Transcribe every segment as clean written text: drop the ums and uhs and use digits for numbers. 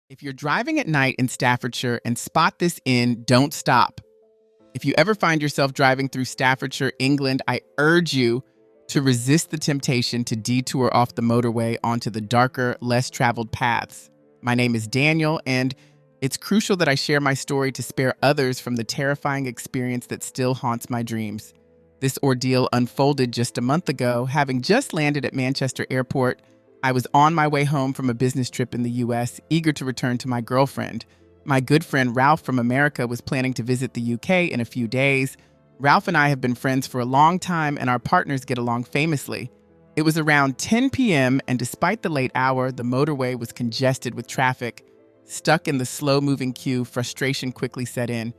If you're driving at night in Staffordshire and spot this inn, don't stop. If you ever find yourself driving through Staffordshire, England, I urge you to resist the temptation to detour off the motorway onto the darker, less traveled paths. My name is Daniel, and it's crucial that I share my story to spare others from the terrifying experience that still haunts my dreams. This ordeal unfolded just a month ago. Having just landed at Manchester Airport, I was on my way home from a business trip in the US, eager to return to my girlfriend. My good friend Ralph from America was planning to visit the UK in a few days. Ralph and I have been friends for a long time, and our partners get along famously. It was around 10 p.m., and despite the late hour, the motorway was congested with traffic. Stuck in the slow-moving queue, frustration quickly set in.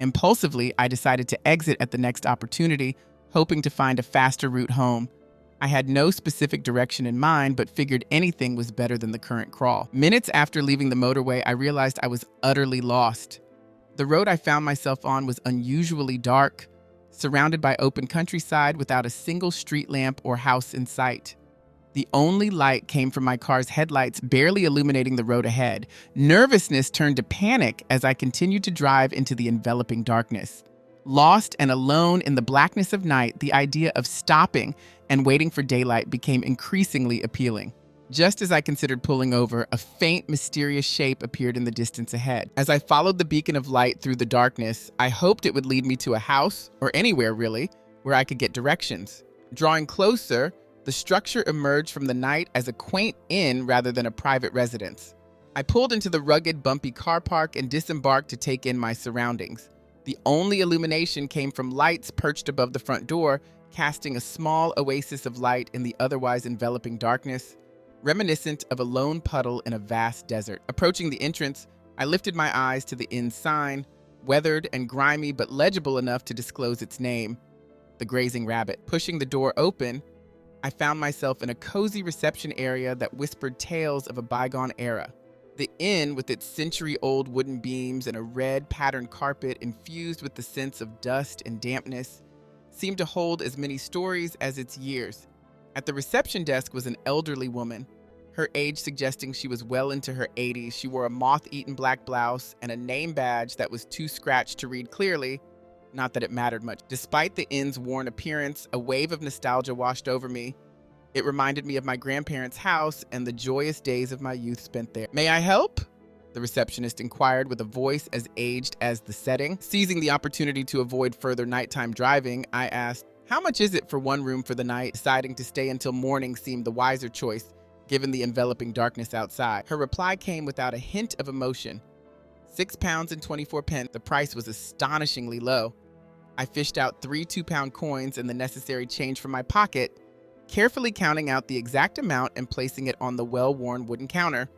Impulsively, I decided to exit at the next opportunity, hoping to find a faster route home. I had no specific direction in mind, but figured anything was better than the current crawl. Minutes after leaving the motorway, I realized I was utterly lost. The road I found myself on was unusually dark, surrounded by open countryside without a single street lamp or house in sight. The only light came from my car's headlights, barely illuminating the road ahead. Nervousness turned to panic as I continued to drive into the enveloping darkness. Lost and alone in the blackness of night, the idea of stopping and waiting for daylight became increasingly appealing. Just as I considered pulling over, a faint, mysterious shape appeared in the distance ahead. As I followed the beacon of light through the darkness, I hoped it would lead me to a house, or anywhere really, where I could get directions. Drawing closer, the structure emerged from the night as a quaint inn rather than a private residence. I pulled into the rugged, bumpy car park and disembarked to take in my surroundings. The only illumination came from lights perched above the front door, casting a small oasis of light in the otherwise enveloping darkness, reminiscent of a lone puddle in a vast desert. Approaching the entrance, I lifted my eyes to the inn sign, weathered and grimy but legible enough to disclose its name, the Grazing Rabbit. Pushing the door open, I found myself in a cozy reception area that whispered tales of a bygone era. The inn, with its century-old wooden beams and a red patterned carpet infused with the sense of dust and dampness, seemed to hold as many stories as its years. At the reception desk was an elderly woman, her age suggesting she was well into her 80s. She wore a moth-eaten black blouse and a name badge that was too scratched to read clearly, not that it mattered much. Despite the inn's worn appearance, a wave of nostalgia washed over me. It reminded me of my grandparents' house and the joyous days of my youth spent there. "May I help?" the receptionist inquired with a voice as aged as the setting. Seizing the opportunity to avoid further nighttime driving, I asked, "How much is it for one room for the night?" Deciding to stay until morning seemed the wiser choice, given the enveloping darkness outside. Her reply came without a hint of emotion. £6 and 24 pence. The price was astonishingly low. I fished out 3 £2 coins and the necessary change from my pocket, carefully counting out the exact amount and placing it on the well-worn wooden counter.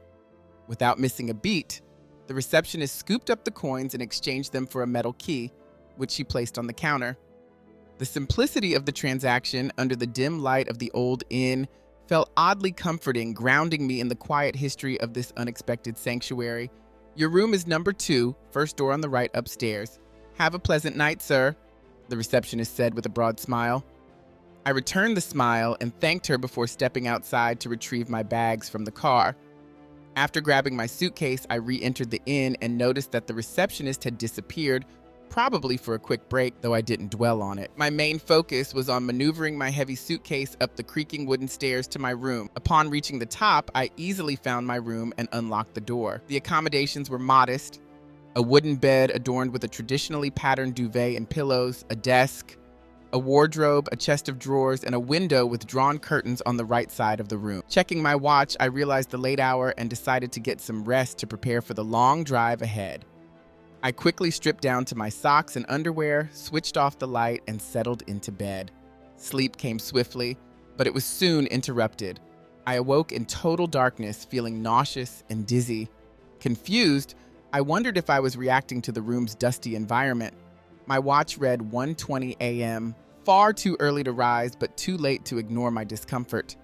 Without missing a beat, the receptionist scooped up the coins and exchanged them for a metal key, which she placed on the counter. The simplicity of the transaction under the dim light of the old inn felt oddly comforting, grounding me in the quiet history of this unexpected sanctuary. "Your room is number 2, first door on the right upstairs. Have a pleasant night, sir," the receptionist said with a broad smile. I returned the smile and thanked her before stepping outside to retrieve my bags from the car. After grabbing my suitcase, I re-entered the inn and noticed that the receptionist had disappeared, probably for a quick break, though I didn't dwell on it. My main focus was on maneuvering my heavy suitcase up the creaking wooden stairs to my room. Upon reaching the top, I easily found my room and unlocked the door. The accommodations were modest: a wooden bed adorned with a traditionally patterned duvet and pillows, a desk, a wardrobe, a chest of drawers, and a window with drawn curtains on the right side of the room. Checking my watch, I realized the late hour and decided to get some rest to prepare for the long drive ahead. I quickly stripped down to my socks and underwear, switched off the light, and settled into bed. Sleep came swiftly, but it was soon interrupted. I awoke in total darkness, feeling nauseous and dizzy. Confused, I wondered if I was reacting to the room's dusty environment. My watch read 1:20 a.m., far too early to rise, but too late to ignore my discomfort.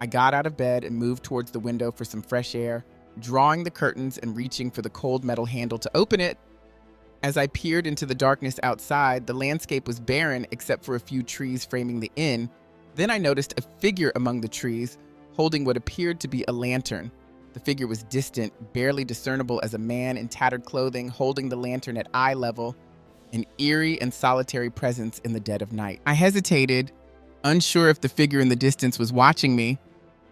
I got out of bed and moved towards the window for some fresh air, drawing the curtains and reaching for the cold metal handle to open it. As I peered into the darkness outside, the landscape was barren except for a few trees framing the inn. Then I noticed a figure among the trees, holding what appeared to be a lantern. The The figure was distant, barely discernible as a man in tattered clothing holding the lantern at eye level, an eerie and solitary presence in the dead of night. I hesitated, unsure if the figure in the distance was watching me.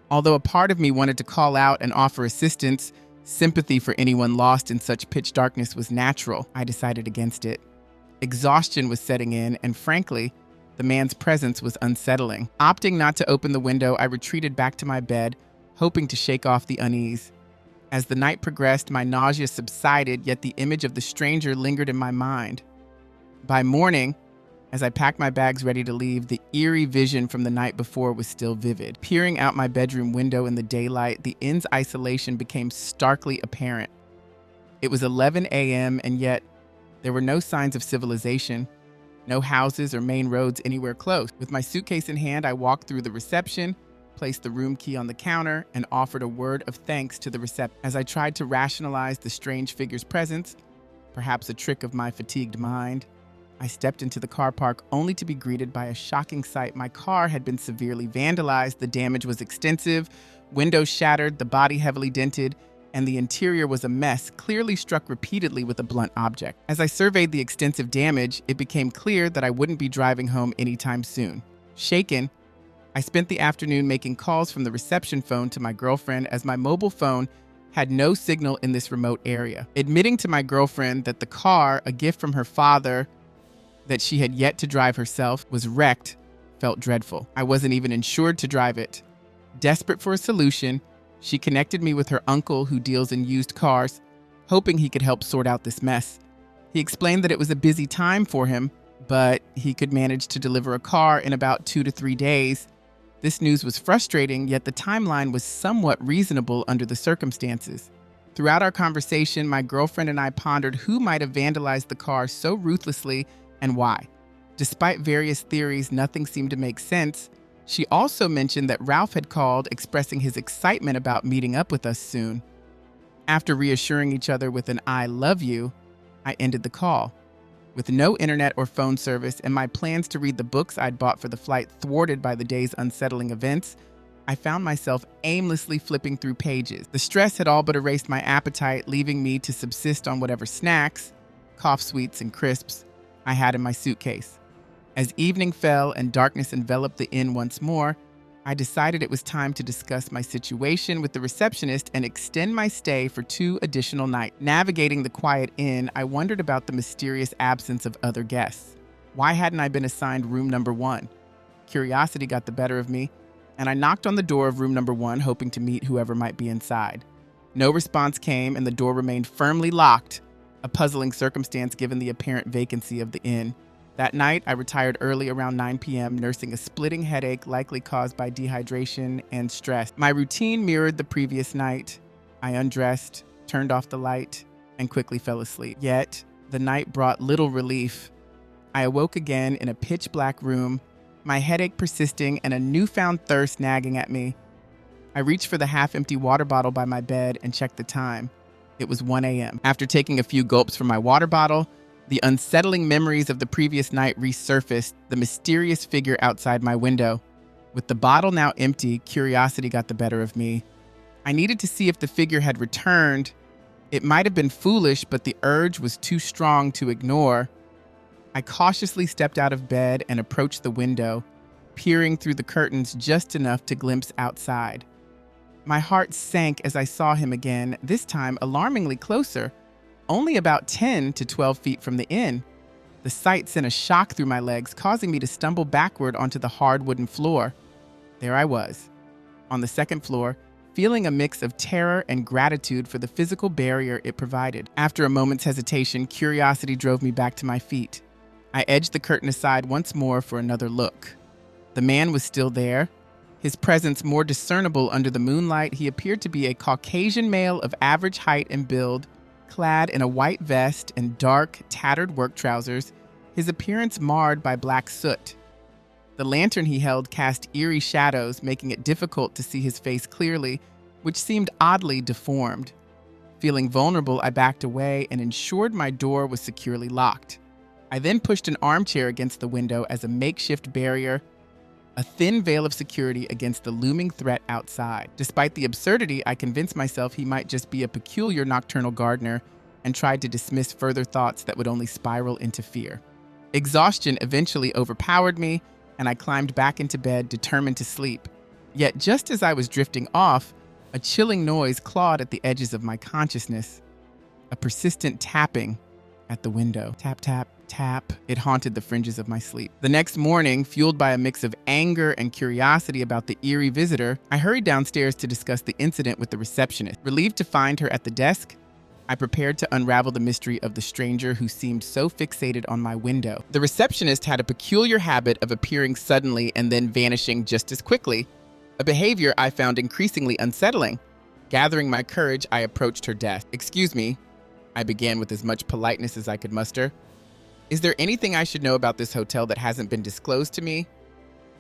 Although a part of me wanted to call out and offer assistance, sympathy for anyone lost in such pitch darkness was natural. I decided against it. Exhaustion was setting in, and frankly, the man's presence was unsettling. Opting not to open the window, I retreated back to my bed, hoping to shake off the unease. As the night progressed, my nausea subsided, yet the image of the stranger lingered in my mind. By morning, as I packed my bags ready to leave, the eerie vision from the night before was still vivid. Peering out my bedroom window in the daylight, the inn's isolation became starkly apparent. It was 11 a.m., and yet there were no signs of civilization, no houses or main roads anywhere close. With my suitcase in hand, I walked through the reception, placed the room key on the counter, and offered a word of thanks to the receptionist. As I tried to rationalize the strange figure's presence, perhaps a trick of my fatigued mind, I stepped into the car park only to be greeted by a shocking sight. My car had been severely vandalized, the damage was extensive, windows shattered, the body heavily dented, and the interior was a mess, clearly struck repeatedly with a blunt object. As I surveyed the extensive damage, it became clear that I wouldn't be driving home anytime soon. Shaken, I spent the afternoon making calls from the reception phone to my girlfriend, as my mobile phone had no signal in this remote area. Admitting to my girlfriend that the car, a gift from her father, that she had yet to drive herself, was wrecked, felt dreadful. I wasn't even insured to drive it. Desperate for a solution, she connected me with her uncle who deals in used cars, hoping he could help sort out this mess. He explained that it was a busy time for him, but he could manage to deliver a car in about 2 to 3 days. This news was frustrating, yet the timeline was somewhat reasonable under the circumstances. Throughout our conversation, my girlfriend and I pondered who might have vandalized the car so ruthlessly and why. Despite various theories, nothing seemed to make sense. She also mentioned that Ralph had called, expressing his excitement about meeting up with us soon. After reassuring each other with an "I love you," I ended the call. With no internet or phone service and my plans to read the books I'd bought for the flight thwarted by the day's unsettling events, I found myself aimlessly flipping through pages. The stress had all but erased my appetite, leaving me to subsist on whatever snacks, cough sweets, and crisps I had in my suitcase. As evening fell and darkness enveloped the inn once more, I decided it was time to discuss my situation with the receptionist and extend my stay for 2 additional nights. Navigating the quiet inn, I wondered about the mysterious absence of other guests. Why hadn't I been assigned room number 1? Curiosity got the better of me, and I knocked on the door of room number 1, hoping to meet whoever might be inside. No response came, and the door remained firmly locked, a puzzling circumstance given the apparent vacancy of the inn. That night, I retired early around 9 p.m., nursing a splitting headache likely caused by dehydration and stress. My routine mirrored the previous night. I undressed, turned off the light, and quickly fell asleep. Yet, the night brought little relief. I awoke again in a pitch-black room, my headache persisting and a newfound thirst nagging at me. I reached for the half-empty water bottle by my bed and checked the time. It was 1 a.m. After taking a few gulps from my water bottle, the unsettling memories of the previous night resurfaced, the mysterious figure outside my window. With the bottle now empty, curiosity got the better of me. I needed to see if the figure had returned. It might have been foolish, but the urge was too strong to ignore. I cautiously stepped out of bed and approached the window, peering through the curtains just enough to glimpse outside. My heart sank as I saw him again, this time alarmingly closer, only about 10 to 12 feet from the inn. The sight sent a shock through my legs, causing me to stumble backward onto the hard wooden floor. There I was, on the second floor, feeling a mix of terror and gratitude for the physical barrier it provided. After a moment's hesitation, curiosity drove me back to my feet. I edged the curtain aside once more for another look. The man was still there, his presence more discernible under the moonlight. He appeared to be a Caucasian male of average height and build, clad in a white vest and dark, tattered work trousers, his appearance marred by black soot. The lantern he held cast eerie shadows, making it difficult to see his face clearly, which seemed oddly deformed. Feeling vulnerable, I backed away and ensured my door was securely locked. I then pushed an armchair against the window as a makeshift barrier a thin veil of security against the looming threat outside. Despite the absurdity, I convinced myself he might just be a peculiar nocturnal gardener and tried to dismiss further thoughts that would only spiral into fear. Exhaustion eventually overpowered me, and I climbed back into bed, determined to sleep. Yet just as I was drifting off, a chilling noise clawed at the edges of my consciousness. A persistent tapping at the window. Tap, tap, tap. It haunted the fringes of my sleep. The next morning, fueled by a mix of anger and curiosity about the eerie visitor, I hurried downstairs to discuss the incident with the receptionist. Relieved to find her at the desk, I prepared to unravel the mystery of the stranger who seemed so fixated on my window. The receptionist had a peculiar habit of appearing suddenly and then vanishing just as quickly, a behavior I found increasingly unsettling. Gathering my courage, I approached her desk. "Excuse me," I began with as much politeness as I could muster. "Is there anything I should know about this hotel that hasn't been disclosed to me?"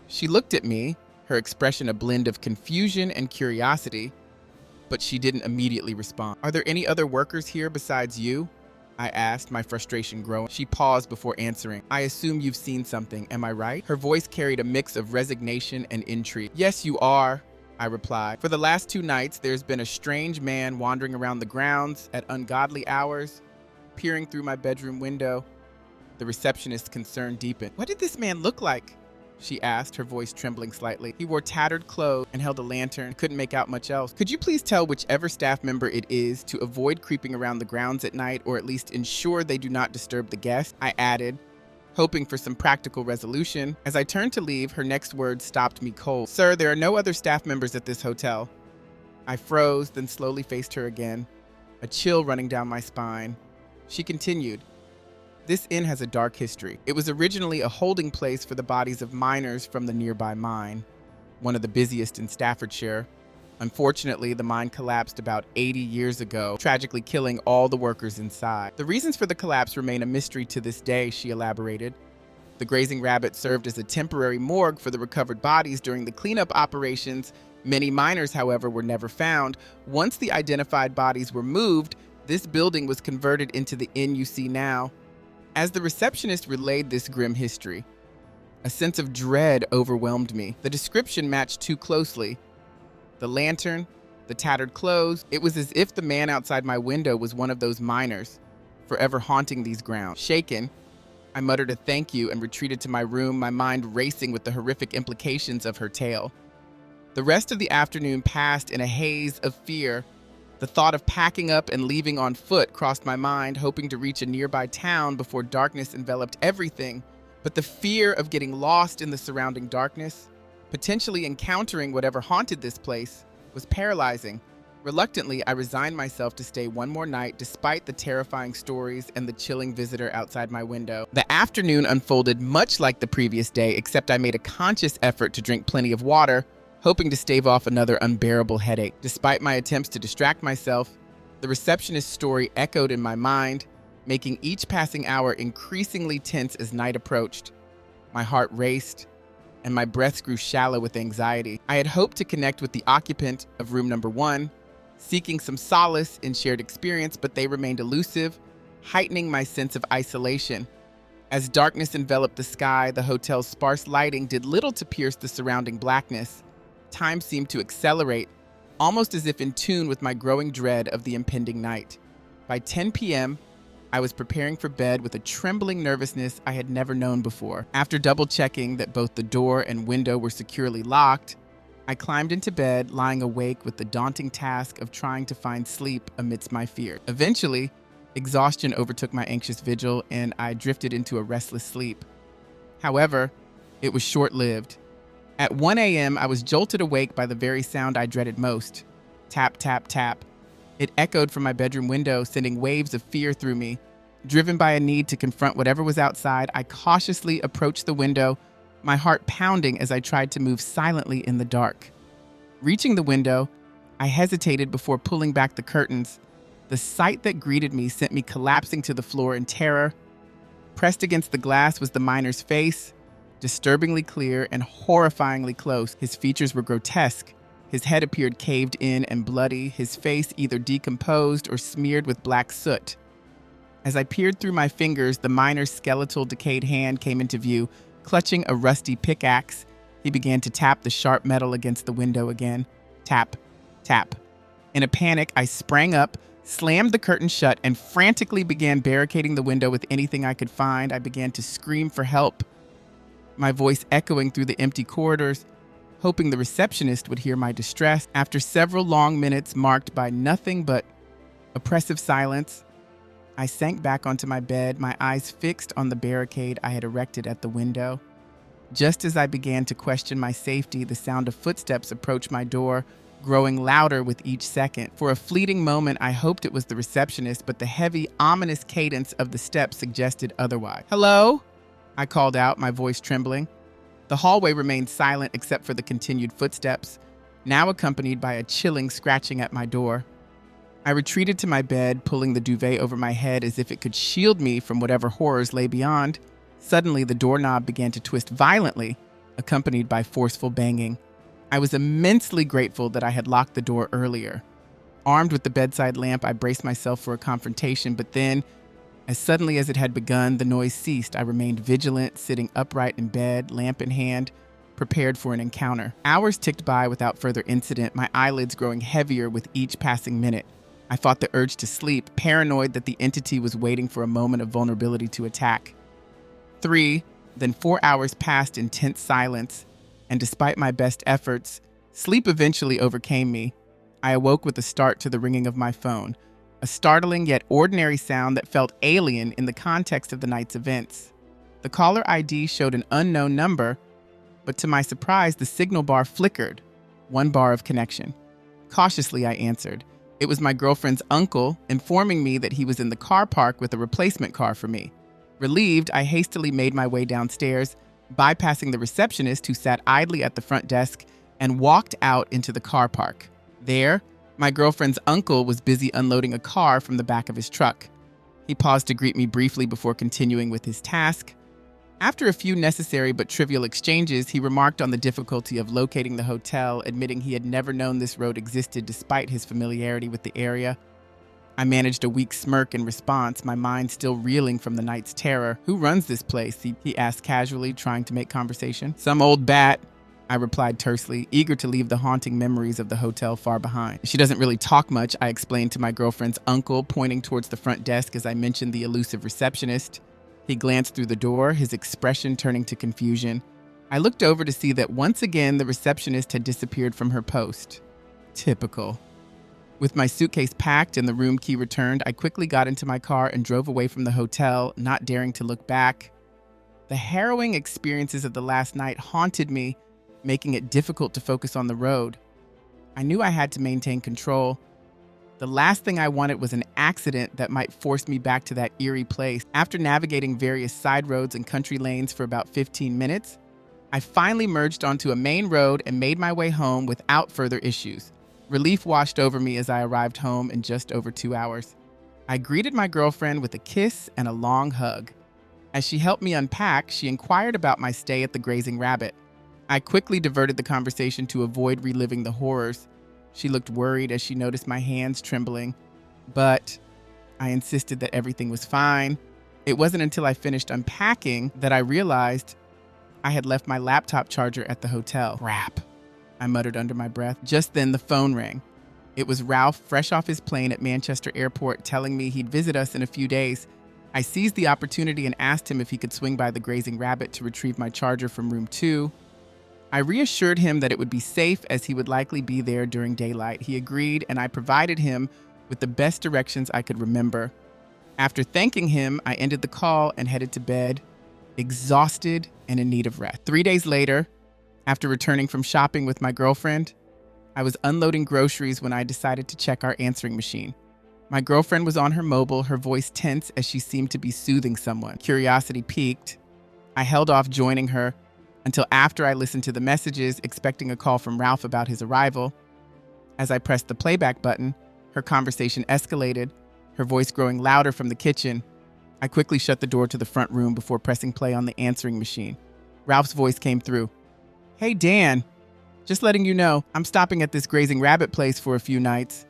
She looked at me, her expression a blend of confusion and curiosity, but she didn't immediately respond. "Are there any other workers here besides you?" I asked, my frustration growing. She paused before answering. "I assume you've seen something, am I right?" Her voice carried a mix of resignation and intrigue. "Yes, you are," I replied. "For the last 2 nights, there's been a strange man wandering around the grounds at ungodly hours, peering through my bedroom window." The receptionist's concern deepened. "What did this man look like?" she asked, her voice trembling slightly. "He wore tattered clothes and held a lantern. Couldn't make out much else. Could you please tell whichever staff member it is to avoid creeping around the grounds at night, or at least ensure they do not disturb the guests?" I added, hoping for some practical resolution. As I turned to leave, her next words stopped me cold. "Sir, there are no other staff members at this hotel." I froze, then slowly faced her again, a chill running down my spine. She continued, "This inn has a dark history. It was originally a holding place for the bodies of miners from the nearby mine, one of the busiest in Staffordshire. Unfortunately, the mine collapsed about 80 years ago, tragically killing all the workers inside. The reasons for the collapse remain a mystery to this day," she elaborated. "The grazing rabbit served as a temporary morgue for the recovered bodies during the cleanup operations. Many miners, however, were never found. Once the identified bodies were moved, this building was converted into the inn you see now." As the receptionist relayed this grim history, a sense of dread overwhelmed me. The description matched too closely. The lantern, the tattered clothes, it was as if the man outside my window was one of those miners, forever haunting these grounds. Shaken, I muttered a thank you and retreated to my room, my mind racing with the horrific implications of her tale. The rest of the afternoon passed in a haze of fear. The thought of packing up and leaving on foot crossed my mind, hoping to reach a nearby town before darkness enveloped everything. But the fear of getting lost in the surrounding darkness, potentially encountering whatever haunted this place, was paralyzing. Reluctantly, I resigned myself to stay one more night despite the terrifying stories and the chilling visitor outside my window. The afternoon unfolded much like the previous day, except I made a conscious effort to drink plenty of water, hoping to stave off another unbearable headache. Despite my attempts to distract myself, the receptionist's story echoed in my mind, making each passing hour increasingly tense as night approached. My heart raced, and my breaths grew shallow with anxiety. I had hoped to connect with the occupant of room number 1, seeking some solace in shared experience, but they remained elusive, heightening my sense of isolation. As darkness enveloped the sky, the hotel's sparse lighting did little to pierce the surrounding blackness. Time seemed to accelerate, almost as if in tune with my growing dread of the impending night. By 10 p.m., I was preparing for bed with a trembling nervousness I had never known before. After double-checking that both the door and window were securely locked, I climbed into bed, lying awake with the daunting task of trying to find sleep amidst my fear. Eventually, exhaustion overtook my anxious vigil, and I drifted into a restless sleep. However, it was short-lived. At 1 a.m., I was jolted awake by the very sound I dreaded most. Tap, tap, tap. It echoed from my bedroom window, sending waves of fear through me. Driven by a need to confront whatever was outside, I cautiously approached the window, my heart pounding as I tried to move silently in the dark. Reaching the window, I hesitated before pulling back the curtains. The sight that greeted me sent me collapsing to the floor in terror. Pressed against the glass was the miner's face, disturbingly clear and horrifyingly close. His features were grotesque. His head appeared caved in and bloody, his face either decomposed or smeared with black soot. As I peered through my fingers, the miner's skeletal, decayed hand came into view, clutching a rusty pickaxe. He began to tap the sharp metal against the window again. Tap, tap. In a panic, I sprang up, slammed the curtain shut, and frantically began barricading the window with anything I could find. I began to scream for help, my voice echoing through the empty corridors, hoping the receptionist would hear my distress. After several long minutes marked by nothing but oppressive silence, I sank back onto my bed, my eyes fixed on the barricade I had erected at the window. Just as I began to question my safety, the sound of footsteps approached my door, growing louder with each second. For a fleeting moment, I hoped it was the receptionist, but the heavy, ominous cadence of the steps suggested otherwise. "Hello?" I called out, my voice trembling. The hallway remained silent except for the continued footsteps, now accompanied by a chilling scratching at my door. I retreated to my bed, pulling the duvet over my head as if it could shield me from whatever horrors lay beyond. Suddenly, the doorknob began to twist violently, accompanied by forceful banging. I was immensely grateful that I had locked the door earlier. Armed with the bedside lamp, I braced myself for a confrontation, but then, as suddenly as it had begun, the noise ceased. I remained vigilant, sitting upright in bed, lamp in hand, prepared for an encounter. Hours ticked by without further incident, my eyelids growing heavier with each passing minute. I fought the urge to sleep, paranoid that the entity was waiting for a moment of vulnerability to attack. 3, then 4 hours passed in tense silence, and despite my best efforts, sleep eventually overcame me. I awoke with a start to the ringing of my phone, a startling yet ordinary sound that felt alien in the context of the night's events. The caller ID showed an unknown number, but to my surprise, the signal bar flickered, 1 bar of connection. Cautiously, I answered. It was my girlfriend's uncle, informing me that he was in the car park with a replacement car for me. Relieved, I hastily made my way downstairs, bypassing the receptionist who sat idly at the front desk, and walked out into the car park. There, my girlfriend's uncle was busy unloading a car from the back of his truck. He paused to greet me briefly before continuing with his task. After a few necessary but trivial exchanges, he remarked on the difficulty of locating the hotel, admitting he had never known this road existed despite his familiarity with the area. I managed a weak smirk in response, my mind still reeling from the night's terror. "Who runs this place?" he asked casually, trying to make conversation. "Some old bat," I replied tersely, eager to leave the haunting memories of the hotel far behind. "She doesn't really talk much," I explained to my girlfriend's uncle, pointing towards the front desk as I mentioned the elusive receptionist. He glanced through the door, his expression turning to confusion. I looked over to see that once again the receptionist had disappeared from her post. Typical. With my suitcase packed and the room key returned, I quickly got into my car and drove away from the hotel, not daring to look back. The harrowing experiences of the last night haunted me, making it difficult to focus on the road. I knew I had to maintain control. The last thing I wanted was an accident that might force me back to that eerie place. After navigating various side roads and country lanes for about 15 minutes, I finally merged onto a main road and made my way home without further issues. Relief washed over me as I arrived home in just over 2 hours. I greeted my girlfriend with a kiss and a long hug. As she helped me unpack, she inquired about my stay at the Grazing Rabbit. I quickly diverted the conversation to avoid reliving the horrors. She looked worried as she noticed my hands trembling, but I insisted that everything was fine. It wasn't until I finished unpacking that I realized I had left my laptop charger at the hotel. Crap, I muttered under my breath. Just then, the phone rang. It was Ralph, fresh off his plane at Manchester Airport, telling me he'd visit us in a few days. I seized the opportunity and asked him if he could swing by the Grazing Rabbit to retrieve my charger from room 2. I reassured him that it would be safe as he would likely be there during daylight. He agreed, and I provided him with the best directions I could remember. After thanking him, I ended the call and headed to bed, exhausted and in need of rest. 3 days later, after returning from shopping with my girlfriend, I was unloading groceries when I decided to check our answering machine. My girlfriend was on her mobile, her voice tense as she seemed to be soothing someone. Curiosity piqued. I held off joining her until after I listened to the messages, expecting a call from Ralph about his arrival. As I pressed the playback button, her conversation escalated, her voice growing louder from the kitchen. I quickly shut the door to the front room before pressing play on the answering machine. Ralph's voice came through. "Hey, Dan. Just letting you know, I'm stopping at this Grazing Rabbit place for a few nights.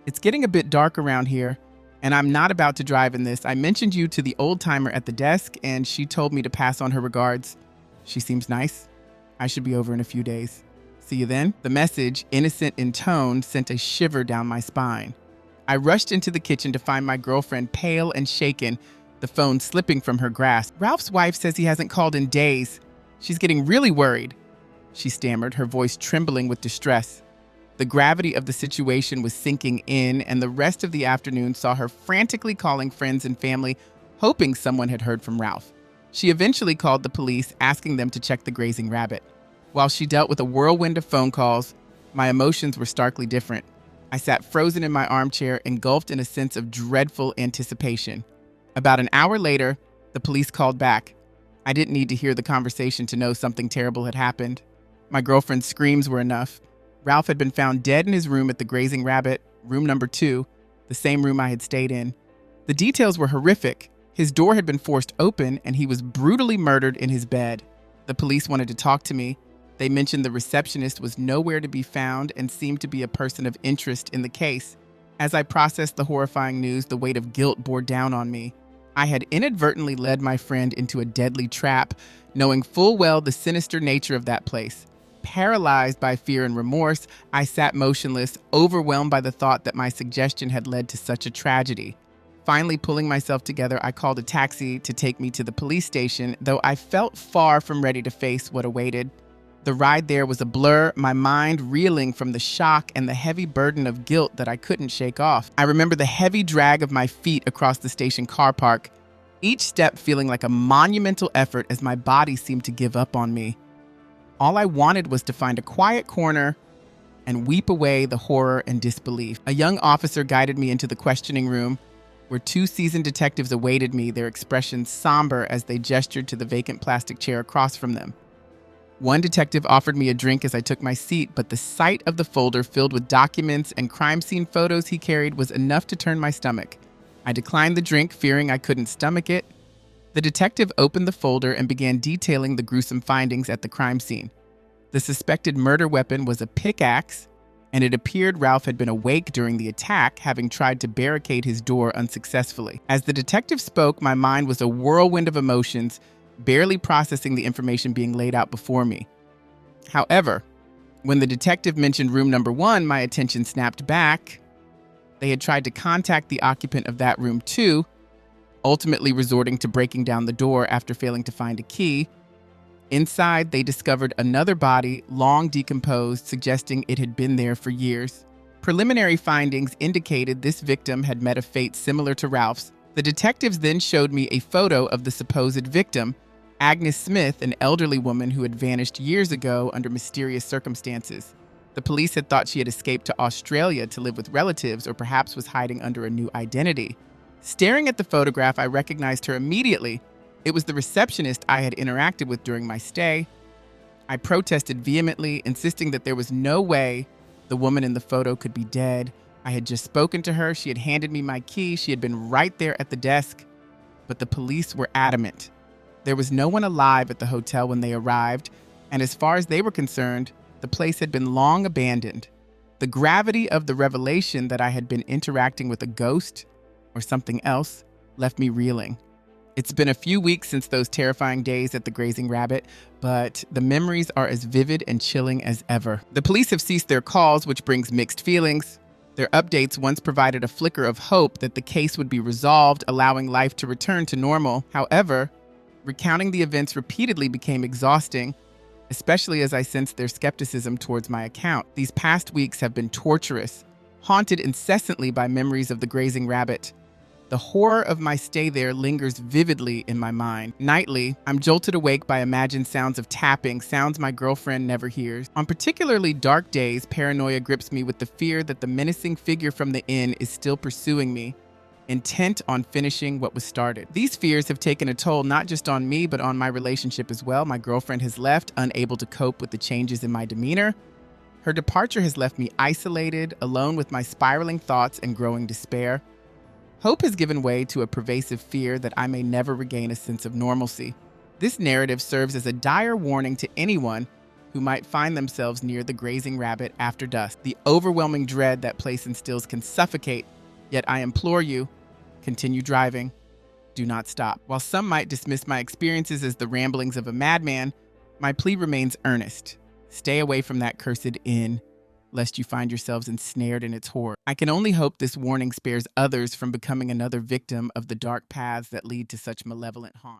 It's getting a bit dark around here, and I'm not about to drive in this. I mentioned you to the old-timer at the desk, and she told me to pass on her regards. She seems nice." I should be over in a few days. See you then. The message, innocent in tone, sent a shiver down my spine. I rushed into the kitchen to find my girlfriend pale and shaken, the phone slipping from her grasp. Ralph's wife says he hasn't called in days. She's getting really worried, she stammered, her voice trembling with distress. The gravity of the situation was sinking in, and the rest of the afternoon saw her frantically calling friends and family, hoping someone had heard from Ralph. She eventually called the police, asking them to check the grazing rabbit. While she dealt with a whirlwind of phone calls, my emotions were starkly different. I sat frozen in my armchair, engulfed in a sense of dreadful anticipation. About an hour later, the police called back. I didn't need to hear the conversation to know something terrible had happened. My girlfriend's screams were enough. Ralph had been found dead in his room at the Grazing Rabbit, room number 2, the same room I had stayed in. The details were horrific. His door had been forced open, and he was brutally murdered in his bed. The police wanted to talk to me. They mentioned the receptionist was nowhere to be found and seemed to be a person of interest in the case. As I processed the horrifying news, the weight of guilt bore down on me. I had inadvertently led my friend into a deadly trap, knowing full well the sinister nature of that place. Paralyzed by fear and remorse, I sat motionless, overwhelmed by the thought that my suggestion had led to such a tragedy. Finally, pulling myself together, I called a taxi to take me to the police station, though I felt far from ready to face what awaited. The ride there was a blur, my mind reeling from the shock and the heavy burden of guilt that I couldn't shake off. I remember the heavy drag of my feet across the station car park, each step feeling like a monumental effort as my body seemed to give up on me. All I wanted was to find a quiet corner and weep away the horror and disbelief. A young officer guided me into the questioning room, where 2 seasoned detectives awaited me, their expressions somber as they gestured to the vacant plastic chair across from them. One detective offered me a drink as I took my seat, but the sight of the folder filled with documents and crime scene photos he carried was enough to turn my stomach. I declined the drink, fearing I couldn't stomach it. The detective opened the folder and began detailing the gruesome findings at the crime scene. The suspected murder weapon was a pickaxe, and it appeared Ralph had been awake during the attack, having tried to barricade his door unsuccessfully. As the detective spoke, my mind was a whirlwind of emotions, barely processing the information being laid out before me. However, when the detective mentioned room number 1, my attention snapped back. They had tried to contact the occupant of that room too, ultimately resorting to breaking down the door after failing to find a key. Inside, they discovered another body, long decomposed, suggesting it had been there for years. Preliminary findings indicated this victim had met a fate similar to Ralph's. The detectives then showed me a photo of the supposed victim, Agnes Smith, an elderly woman who had vanished years ago under mysterious circumstances. The police had thought she had escaped to Australia to live with relatives or perhaps was hiding under a new identity. Staring at the photograph, I recognized her immediately. It was the receptionist I had interacted with during my stay. I protested vehemently, insisting that there was no way the woman in the photo could be dead. I had just spoken to her, she had handed me my key, she had been right there at the desk. But the police were adamant. There was no one alive at the hotel when they arrived, and as far as they were concerned, the place had been long abandoned. The gravity of the revelation that I had been interacting with a ghost or something else left me reeling. It's been a few weeks since those terrifying days at the Grazing Rabbit, but the memories are as vivid and chilling as ever. The police have ceased their calls, which brings mixed feelings. Their updates once provided a flicker of hope that the case would be resolved, allowing life to return to normal. However, recounting the events repeatedly became exhausting, especially as I sensed their skepticism towards my account. These past weeks have been torturous, haunted incessantly by memories of the Grazing Rabbit. The horror of my stay there lingers vividly in my mind. Nightly, I'm jolted awake by imagined sounds of tapping, sounds my girlfriend never hears. On particularly dark days, paranoia grips me with the fear that the menacing figure from the inn is still pursuing me, intent on finishing what was started. These fears have taken a toll not just on me, but on my relationship as well. My girlfriend has left, unable to cope with the changes in my demeanor. Her departure has left me isolated, alone with my spiraling thoughts and growing despair. Hope has given way to a pervasive fear that I may never regain a sense of normalcy. This narrative serves as a dire warning to anyone who might find themselves near the Grazing Rabbit after dusk. The overwhelming dread that place instills can suffocate, yet I implore you, continue driving. Do not stop. While some might dismiss my experiences as the ramblings of a madman, My plea remains earnest. Stay away from that cursed inn, lest you find yourselves ensnared in its horror. I can only hope this warning spares others from becoming another victim of the dark paths that lead to such malevolent haunts.